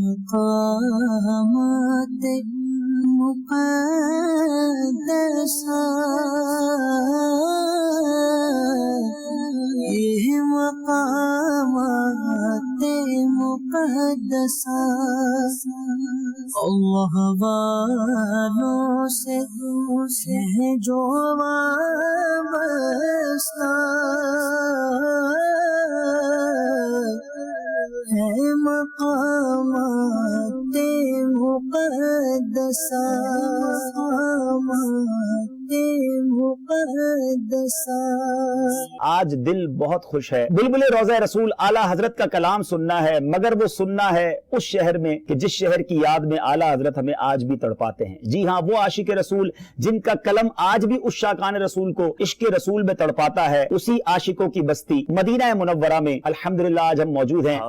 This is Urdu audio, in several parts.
مقامات مقدسہ یہ مقامات مقدسہ اللہ والوں سے جو وابستہ ہے مقامات مقدسہ آج دل بہت خوش ہے، بلبل روضہ رسول اعلیٰ حضرت کا کلام سننا ہے، مگر وہ سننا ہے اس شہر میں کہ جس شہر کی یاد میں اعلیٰ حضرت ہمیں آج بھی تڑپاتے ہیں۔ جی ہاں، وہ عاشق رسول جن کا قلم آج بھی اس شاکان رسول کو عشق رسول میں تڑپاتا ہے، اسی عاشقوں کی بستی مدینہ منورہ میں الحمدللہ آج ہم موجود ہیں۔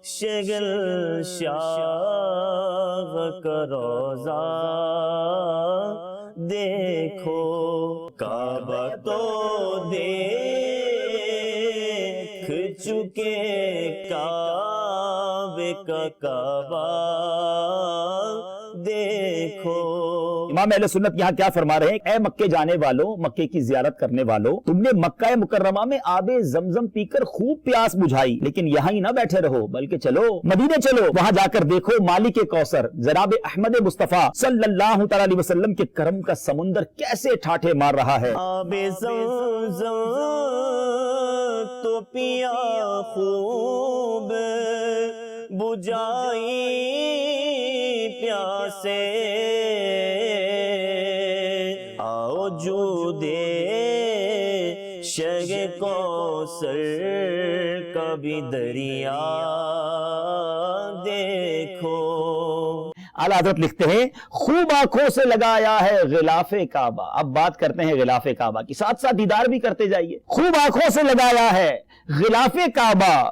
شگل شاہ کا روضہ دیکھو، کعبہ تو دیکھ چکے، کعبے کا کعبہ دیکھو۔ امام اہل سنت یہاں کیا فرما رہے ہیں؟ اے مکے جانے والوں، مکے کی زیارت کرنے والوں، تم نے مکہ مکرمہ میں آب زمزم پی کر خوب پیاس بجھائی، لیکن یہاں ہی نہ بیٹھے رہو، بلکہ چلو مدینے چلو، وہاں جا کر دیکھو مالک کوثر جناب احمد مصطفیٰ صلی اللہ تعالی علیہ وسلم کے کرم کا سمندر کیسے ٹھاٹھے مار رہا ہے۔ آب زمزم تو پیا خوب، بجھائی پیاسے، آؤ جو دے شگ کوثر کا بھی دریا دیکھو۔ اعلیٰ حضرت لکھتے ہیں خوب آنکھوں سے لگایا ہے غلاف کعبہ۔ اب بات کرتے ہیں غلاف کعبہ کی، ساتھ ساتھ دیدار بھی کرتے جائیے۔ خوب آنکھوں سے لگایا ہے غلاف کعبہ،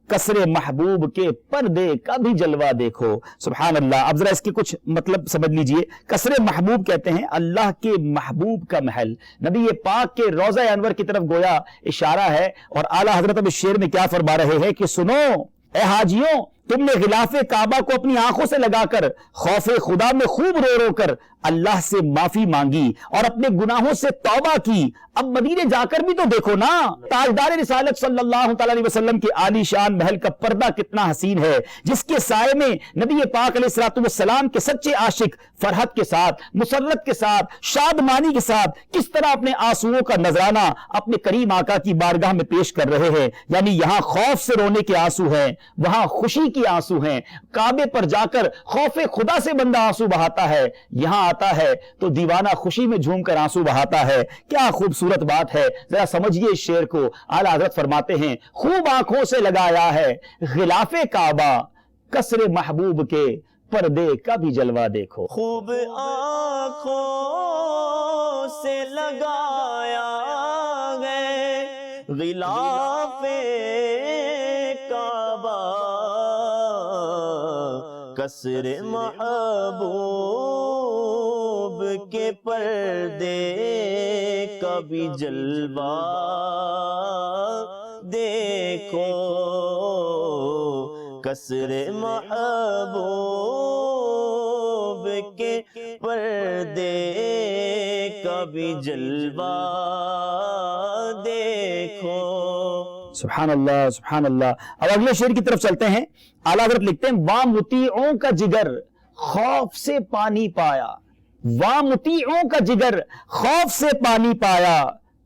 قصر محبوب کے پردے کا بھی جلوہ دیکھو۔ سبحان اللہ۔ اب ذرا اس کے کچھ مطلب سمجھ لیجئے۔ قصر محبوب کہتے ہیں اللہ کے محبوب کا محل، نبی پاک کے روضہ انور کی طرف گویا اشارہ ہے، اور اعلیٰ حضرت اب اس شعر میں کیا فرما رہے ہیں کہ سنو اے حاجیوں، تم نے غلاف کعبہ کو اپنی آنکھوں سے لگا کر خوف خدا میں خوب رو رو کر اللہ سے معافی مانگی اور اپنے گناہوں سے توبہ کی۔ اب مدینے جا کر بھی تو دیکھو نا، تاجدار رسالت صلی اللہ تعالی علیہ وسلم کے عالی شان محل کا پردہ کتنا حسین ہے، جس کے سائے میں نبی پاک علیہ السلام کے سچے عاشق فرحت کے ساتھ، مسرت کے ساتھ، شادمانی کے ساتھ کس طرح اپنے آنسوؤں کا نذرانہ اپنے کریم آقا کی بارگاہ میں پیش کر رہے ہیں۔ یعنی یہاں خوف سے رونے کے آنسو ہیں، وہاں خوشی کی آنسو ہیں۔ کعبے پر جا کر خوف خدا سے بندہ آنسو بہاتا ہے، یہاں آتا ہے تو دیوانہ خوشی میں جھوم کر آنسو بہاتا ہے۔ کیا خوبصورت بات ہے، ذرا سمجھیے اس شعر کو۔ اعلیٰ حضرت فرماتے ہیں خوب آنکھوں سے لگایا ہے غلاف کعبہ، قصر محبوب کے پردے کا بھی جلوہ دیکھو۔ خوب آنکھوں سے لگایا ہے غلاف کعبہ، قصر محبوب کے پردے کا بھی جلوہ دیکھو، قصر محبوب کے پردے کا بھی جلوہ دیکھو۔ سبحان اللہ سبحان اللہ۔ اب اگلے شعر کی طرف چلتے ہیں۔ اعلیٰ حضرت لکھتے ہیں وا مطیعوں کا جگر خوف سے پانی پایا، وا مطیعوں کا جگر خوف سے پانی پایا،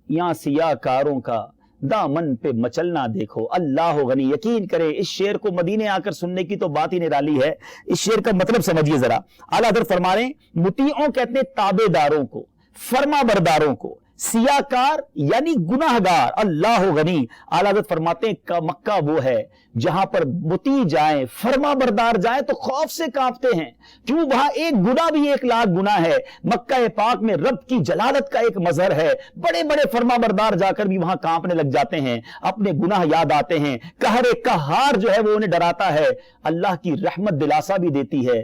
یہاں سیاہ کاروں کا دامن پہ مچلنا دیکھو۔ اللہ غنی، یقین کرے اس شعر کو مدینے آ کر سننے کی تو بات ہی نرالی ہے۔ اس شعر کا مطلب سمجھیے ذرا۔ اعلیٰ حضرت فرما رہے ہیں مطیعوں کہتے ہیں تابع داروں کو، فرما برداروں کو، سیاہ کار یعنی گناہگار۔ اللہ غنی۔ اعلیٰ حضرت فرماتے ہیں کہ مکہ وہ ہے جہاں پر مطیع جائیں، فرما بردار جائیں تو خوف سے کانپتے ہیں، کیوں وہاں ایک گناہ بھی 1,00,000 گناہ ہے۔ مکہ پاک میں رب کی جلالت کا ایک مظہر ہے، بڑے بڑے فرما بردار جا کر بھی وہاں کانپنے لگ جاتے ہیں، اپنے گناہ یاد آتے ہیں، قہر قہار جو ہے وہ انہیں ڈراتا ہے۔ اللہ کی رحمت دلاسا بھی دیتی ہے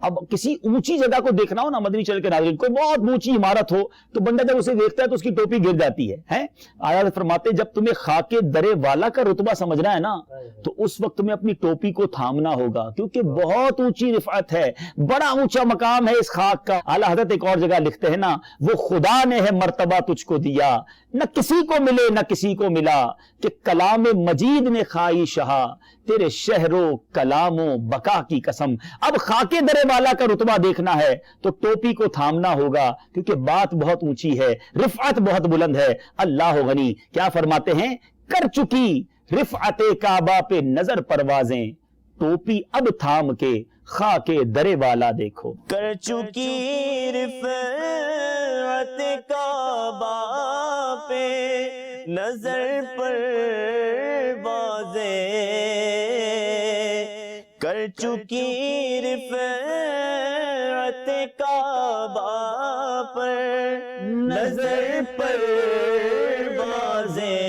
اب کسی اونچی جگہ کو دیکھنا ہو نا مدنی چینل کے ناظرین، کوئی بہت اونچی عمارت ہو تو بندہ جب اسے دیکھتا ہے تو اس کی ٹوپی گر جاتی ہے۔ آیا فرماتے جب تمہیں خاک درے والا کا رتبہ سمجھنا ہے نا تو اس وقت تمہیں اپنی ٹوپی کو تھامنا ہوگا، کیونکہ بہت اونچی رفعت ہے، بڑا اونچا مقام ہے اس خاک کا۔ اعلیٰ حضرت ایک اور جگہ لکھتے ہیں نا، وہ خدا نے ہے مرتبہ تجھ کو دیا، نہ کسی کو ملے نہ کسی کو ملا، کہ کلام مجید نے کھائی شہا، تیرے شہر و کلام و بقا کی قسم۔ اب خاک درے والا کا رتبہ دیکھنا ہے تو ٹوپی کو تھامنا ہوگا، کیونکہ بات بہت اونچی ہے، رفعت بہت بلند ہے۔ اللہ غنی کیا فرماتے ہیں، کر چکی رفعت کعبہ پہ نظر پروازیں، ٹوپی اب تھام کے خاک درے والا دیکھو۔ کر چکی رفعت کعبہ پہ نظر پر بازیں، کر چکی رفعت کعبہ پر نظر پر بازیں،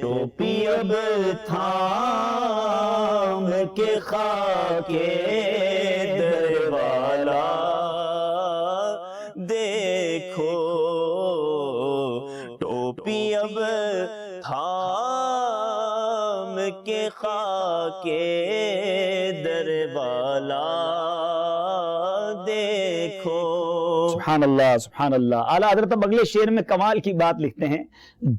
ٹوپی اب تھام کے خاک در والا دیکھو، ٹوپی اب تھام کے خاک در والا دیکھو۔ سبحان اللہ سبحان اللہ۔ اعلیٰ حضرت اب اگلے شعر میں کمال کی بات لکھتے ہیں،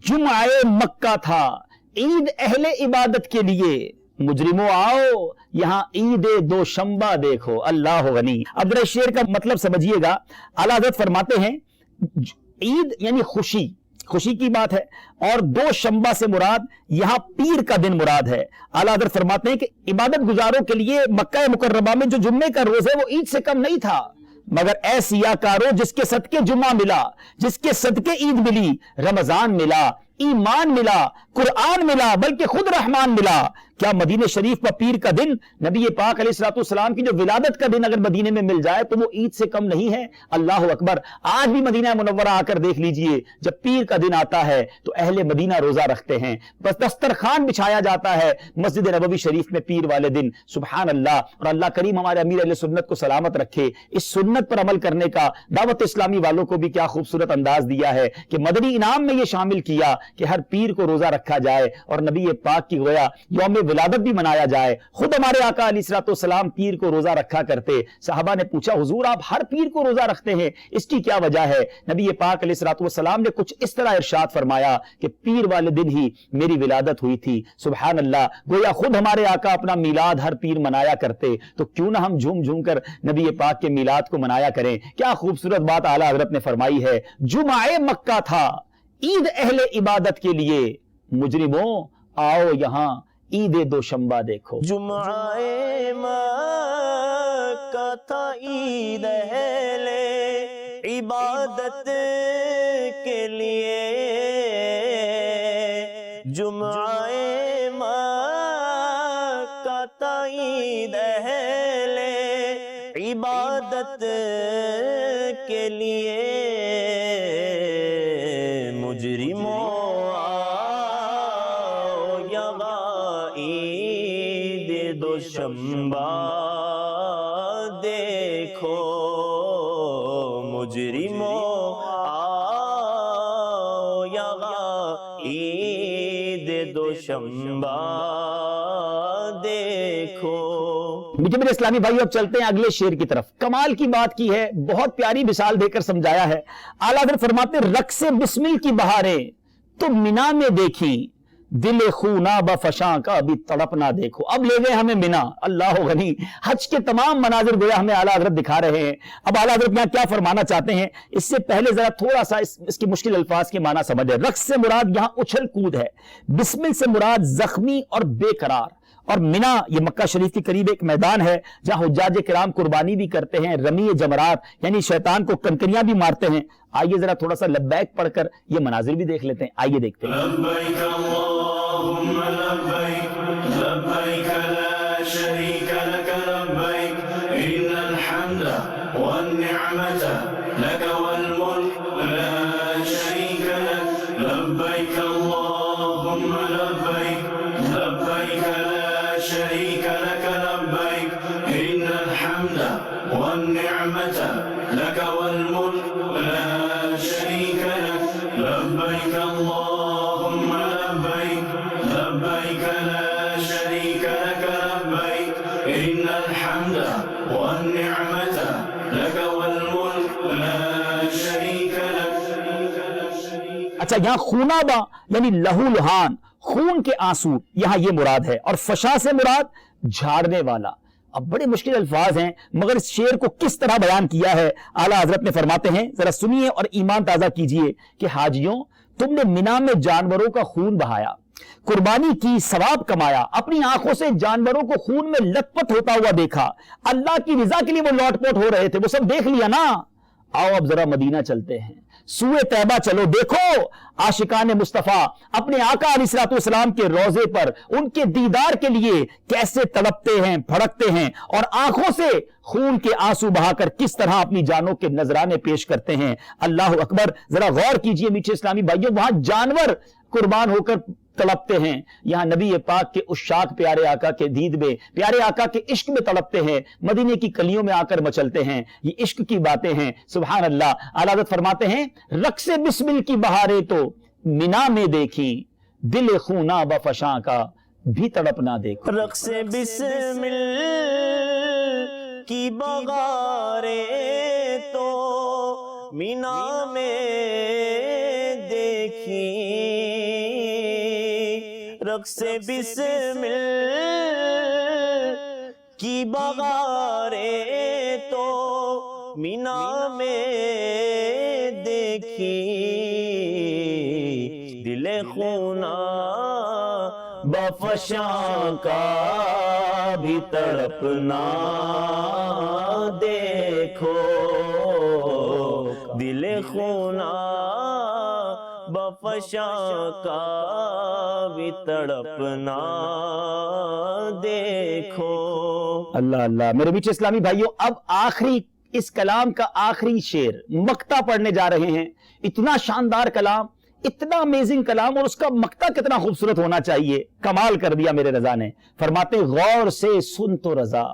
جمعہ مکہ تھا عید اہل عبادت کے لیے، مجرموں آؤ یہاں عید دوشنبہ دیکھو۔ اللہ غنی۔ اب ذرا شعر کا مطلب سمجھیے گا۔ اعلیٰ حضرت فرماتے ہیں عید یعنی خوشی، خوشی کی بات ہے، اور دوشنبہ سے مراد یہاں پیر کا دن مراد ہے۔ اعلیٰ حضرت فرماتے ہیں کہ عبادت گزاروں کے لیے مکہ مکرمہ میں جو جمعے کا روز ہے وہ عید سے کم نہیں تھا، مگر اے سیاہ کارو جس کے صدقے جمعہ ملا، جس کے صدقے عید ملی، رمضان ملا، ایمان ملا، قرآن ملا، بلکہ خود رحمان ملا۔ کیا مدینہ شریف پر پیر کا دن، نبی پاک علیہ الصلوۃ والسلام کی جو ولادت کا دن اگر مدینے میں مل جائے تو وہ عید سے کم نہیں ہے؟ اللہ اکبر۔ آج بھی مدینہ منورہ آ کر دیکھ لیجئے، جب پیر کا دن آتا ہے تو اہل مدینہ روزہ رکھتے ہیں، بس دسترخوان بچھایا جاتا ہے مسجد نبوی شریف میں پیر والے دن۔ سبحان اللہ۔ اور اللہ کریم ہمارے امیر اہل سنت کو سلامت رکھے، اس سنت پر عمل کرنے کا دعوت اسلامی والوں کو بھی کیا خوبصورت انداز دیا ہے کہ مدنی انعام میں یہ شامل کیا کہ ہر پیر کو روزہ رکھا جائے اور نبی پاک کی گویا یوم ولادت بھی منایا جائے۔ خود ہمارے آقا علیہ الصلوۃ والسلام پیر کو روزہ رکھا کرتے۔ صحابہ نے پوچھا حضور آپ ہر پیر کو روزہ رکھتے ہیں، اس کی کیا وجہ ہے؟ نبی پاک علیہ الصلوۃ والسلام نے کچھ اس طرح ارشاد فرمایا کہ پیر والے دن ہی میری ولادت ہوئی تھی۔ سبحان اللہ۔ گویا خود ہمارے آقا اپنا میلاد ہر پیر منایا کرتے، تو کیوں نہ ہم جھوم جھوم کر نبی پاک کے میلاد کو منایا کریں۔ کیا خوبصورت بات اعلیٰ حضرت نے فرمائی ہے، جمعہ مکہ تھا عید اہل عبادت کے لیے، مجرموں آؤ یہاں عید دوشنبہ دیکھو۔ جمعہ مکہ تھا عید اہل عبادت کے لیے، جمعہ مکہ تھا عید اہل عبادت کے لیے، مجرموں آؤ یہاں عید دوشنبہ دیکھو، مجرموں آؤ یہاں عید دوشنبہ دیکھو۔ میٹھے میرے اسلامی بھائی اب چلتے ہیں اگلے شعر کی طرف۔ کمال کی بات کی ہے، بہت پیاری مثال دے کر سمجھایا ہے۔ اعلیٰ حضرت فرماتے رقص بسمل کی بہاریں تو مینا میں دیکھی، دل خوناب فشاں کا ابھی تڑپنا دیکھو۔ اب لے گئے ہمیں مینا۔ اللہ غنی۔ حج کے تمام مناظر گویا ہمیں اعلیٰ حضرت دکھا رہے ہیں۔ اب اعلیٰ حضرت یہاں کیا فرمانا چاہتے ہیں، اس سے پہلے ذرا تھوڑا سا اس کی مشکل الفاظ کے معنی سمجھیں۔ رقص سے مراد یہاں اچھل کود ہے، بسمل سے مراد زخمی اور بے قرار، اور مینا یہ مکہ شریف کے قریب ایک میدان ہے جہاں حجاج کرام قربانی بھی کرتے ہیں، رمی جمرات یعنی شیطان کو کنکریاں بھی مارتے ہیں۔ آئیے ذرا تھوڑا سا لبیک پڑھ کر یہ مناظر بھی دیکھ لیتے ہیں۔ آئیے دیکھتے ہیں۔ لبیک اللہم لبیک، لبیک لا شریک لک لبیک، ان الحمد والنعمت لک والملک لا شریک لک، لبیک اللہم لبیک، لبیک لا شریک لک لبیک، ان لبيك لا شريك لك لبيك إن الحمد والنعمة لك والملك لا شريك لك. اچھا یہاں خونابہ یعنی لہو لہان خون کے آنسو یہاں یہ مراد ہے، اور فشا سے مراد جھاڑنے والا. اب بڑے مشکل الفاظ ہیں مگر اس شعر کو کس طرح بیان کیا ہے اعلیٰ حضرت نے فرماتے ہیں، ذرا سنیے اور ایمان تازہ کیجئے کہ حاجیوں تم نے مینا میں جانوروں کا خون بہایا، قربانی کی، ثواب کمایا، اپنی آنکھوں سے جانوروں کو خون میں لت پت ہوتا ہوا دیکھا، اللہ کی رضا کے لیے وہ لوٹ پوٹ ہو رہے تھے، وہ سب دیکھ لیا نا. آؤ اب ذرا مدینہ چلتے ہیں، سوئے طیبہ چلو، دیکھو عاشقان مصطفیٰ اپنے آقا علیہ الصلوۃ والسلام کے روضے پر ان کے دیدار کے لیے کیسے تڑپتے ہیں، بھڑکتے ہیں، اور آنکھوں سے خون کے آنسو بہا کر کس طرح اپنی جانوں کے نذرانے پیش کرتے ہیں. اللہ اکبر. ذرا غور کیجئے میٹھے اسلامی بھائیوں، وہاں جانور قربان ہو کر تڑپتے ہیں، یہاں نبی پاک کے عشاق پیارے آقا کے دید میں، پیارے آقا کے عشق میں تڑپتے ہیں، مدینے کی کلیوں میں آ کر مچلتے ہیں. یہ عشق کی باتیں ہیں. سبحان اللہ. اعلیٰ حضرت فرماتے ہیں رقص بسمل کی بہاریں تو مینا میں دیکھی، دل خونا بفشاں کا بھی تڑپنا دیکھو. رقص بسمل کی بغاریں تو مینا میں دیکھی، رقص بسمل کی بغاریں تو مینا میں دیکھی، دل خونا بفشاں کا بھی تڑپنا دیکھو، دل خونا بفشاں کا بھی تڑپنا دیکھو. اللہ اللہ. میرے میٹھے اسلامی بھائیوں، اب آخری اس کلام کا آخری شعر مقطع پڑھنے جا رہے ہیں. اتنا شاندار کلام، اتنا امیزنگ کلام، اور اس کا مقطع کتنا خوبصورت ہونا چاہیے. کمال کر دیا میرے رضا نے. فرماتے غور سے سن تو رضا،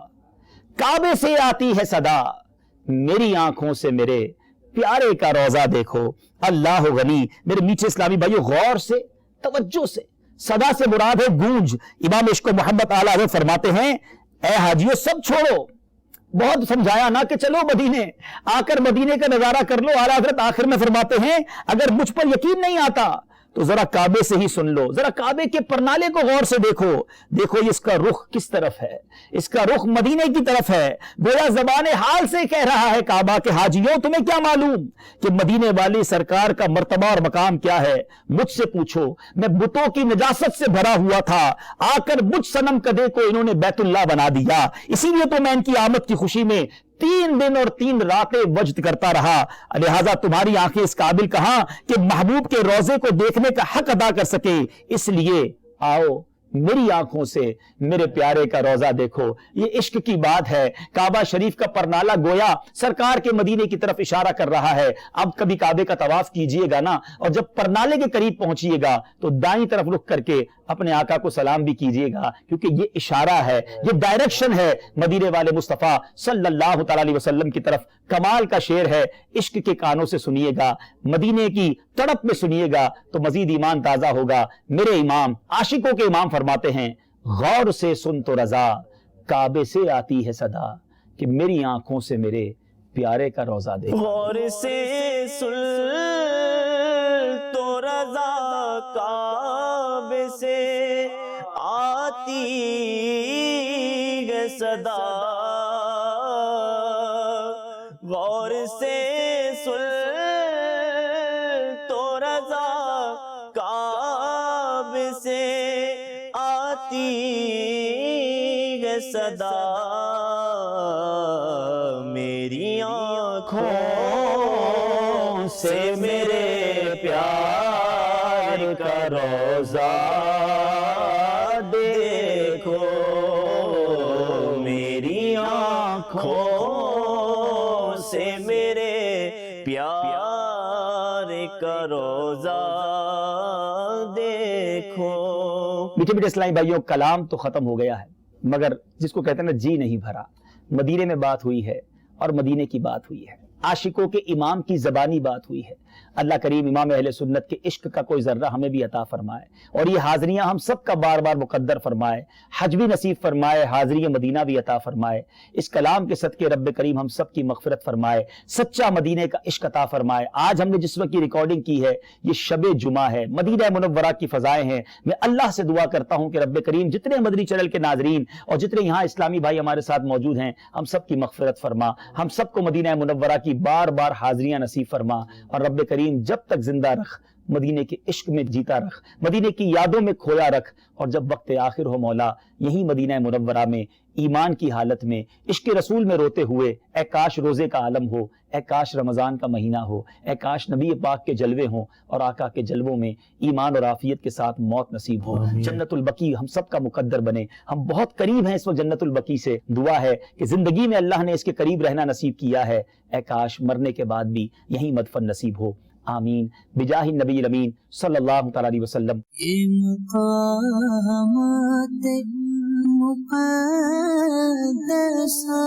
کعبے سے آتی ہے صدا، میری آنکھوں سے میرے پیارے کا روضہ دیکھو. اللہ غنی. میرے میٹھے اسلامی بھائیوں، غور سے، توجہ سے. صدا سے مراد ہے گونج. امام عشق و محبت اعلیٰ حضرت فرماتے ہیں اے حاجیوں سب چھوڑو، بہت سمجھایا نا کہ چلو مدینے، آ کر مدینے کا نظارہ کر لو. اعلیٰ حضرت آخر میں فرماتے ہیں اگر مجھ پر یقین نہیں آتا تو ذرا کعبے سے ہی سن لو، ذرا کعبے کے پرنالے کو غور سے دیکھو. دیکھو اس کا رخ کس طرف ہے، اس کا رخ مدینے کی طرف ہے. گویا زبان حال سے کہہ رہا ہے کعبہ کہ حاجیوں تمہیں کیا معلوم کہ مدینے والی سرکار کا مرتبہ اور مقام کیا ہے. مجھ سے پوچھو، میں بتوں کی نجاست سے بھرا ہوا تھا، آ کر مجھ صنم کدے کو انہوں نے بیت اللہ بنا دیا. اسی لیے تو میں ان کی آمد کی خوشی میں 3 دن اور 3 راتیں وجد کرتا رہا. لہذا تمہاری آنکھیں اس قابل کہاں کہ محبوب کے روضے کو دیکھنے کا حق ادا کر سکے. اس لیے آؤ میری آنکھوں سے میرے پیارے کا روضہ دیکھو. یہ عشق کی بات ہے. کعبہ شریف کا پرنالہ گویا سرکار کے مدینے کی طرف اشارہ کر رہا ہے. اب کبھی کعبے کا طواف کیجئے گا نا، اور جب پرنالے کے قریب پہنچیے گا تو دائیں طرف رخ کر کے اپنے آقا کو سلام بھی کیجئے گا، کیونکہ یہ اشارہ ہے، یہ ڈائریکشن ہے مدینے والے مصطفیٰ صلی اللہ تعالی علیہ وسلم کی طرف. کمال کا شعر ہے. عشق کے کانوں سے سنیے گا، مدینے کی تڑپ میں سنیے گا تو مزید ایمان تازہ ہوگا. میرے امام، عاشقوں کے امام فرماتے ہیں غور سے سن تو رضا، کعبے سے آتی ہے صدا، کہ میری آنکھوں سے میرے پیارے کا روضہ دیکھو. غور سے سن تو رضا، کعبے سے آتی ہے صدا، غور سے سن تو رضا، کعبے سے آتی ہے صدا، میری آنکھوں سے میرے پیار کا روضہ دیکھو، میری آنکھوں سے میرے پیار کا روضہ دیکھو. میٹھے میٹھے اسلامی بھائیوں، کلام تو ختم ہو گیا ہے، مگر جس کو کہتے ہیں نا جی نہیں بھرا. مدینے میں بات ہوئی ہے اور مدینے کی بات ہوئی ہے، عاشقوں کے امام کی زبانی بات ہوئی ہے. اللہ کریم امام اہل سنت کے عشق کا کوئی ذرہ ہمیں بھی عطا فرمائے، اور یہ حاضریاں ہم سب کا بار بار مقدر فرمائے، حج بھی نصیب فرمائے، حاضری مدینہ بھی عطا فرمائے، اس کلام کے صدقے رب کریم ہم سب کی مغفرت فرمائے، سچا مدینے کا عشق عطا فرمائے۔ آج ہم نے جس وقت کی ریکارڈنگ کی ہے یہ شب جمعہ ہے، مدینہ منورہ کی فضائیں ہیں۔ میں اللہ سے دعا کرتا ہوں کہ رب کریم جتنے مدنی چینل کے ناظرین اور جتنے یہاں اسلامی بھائی ہمارے ساتھ موجود ہیں، ہم سب کی مغفرت فرما، ہم سب کو مدینہ منورہ کی بار بار حاضریاں نصیب فرما، اور رب کریم جب تک زندہ رکھ، مدینے کے عشق میں جیتا رکھ، مدینے کی یادوں میں کھویا رکھ، اور جب وقت آخر ہو مولا یہی مدینہ منورہ میں ایمان کی حالت میں عشق رسول میں روتے ہوئے، اے کاش روزے کا عالم ہو، اے کاش رمضان کا مہینہ ہو، اے کاش نبی پاک کے جلوے ہوں اور آقا کے جلووں میں ایمان اور عافیت کے ساتھ موت نصیب ہو، جنت البقیع ہم سب کا مقدر بنے۔ ہم بہت قریب ہیں اس وقت جنت البقیع سے، دعا ہے کہ زندگی میں اللہ نے اس کے قریب رہنا نصیب کیا ہے، اے کاش مرنے کے بعد بھی یہی مدفن نصیب ہو، آمین بجاہ النبی الامین صلی اللہ تعالی علیہ وسلم۔ یہ مقامات مقدسہ،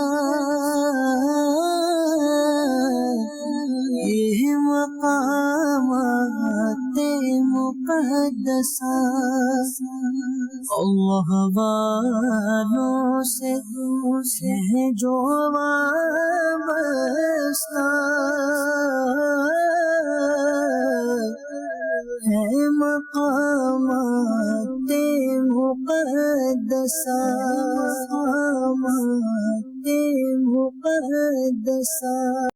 یہ مقامات مقدسہ اللہ والوں سے جو وابستہ ہے، مقامات مقدسہ، مقامات مقدسہ۔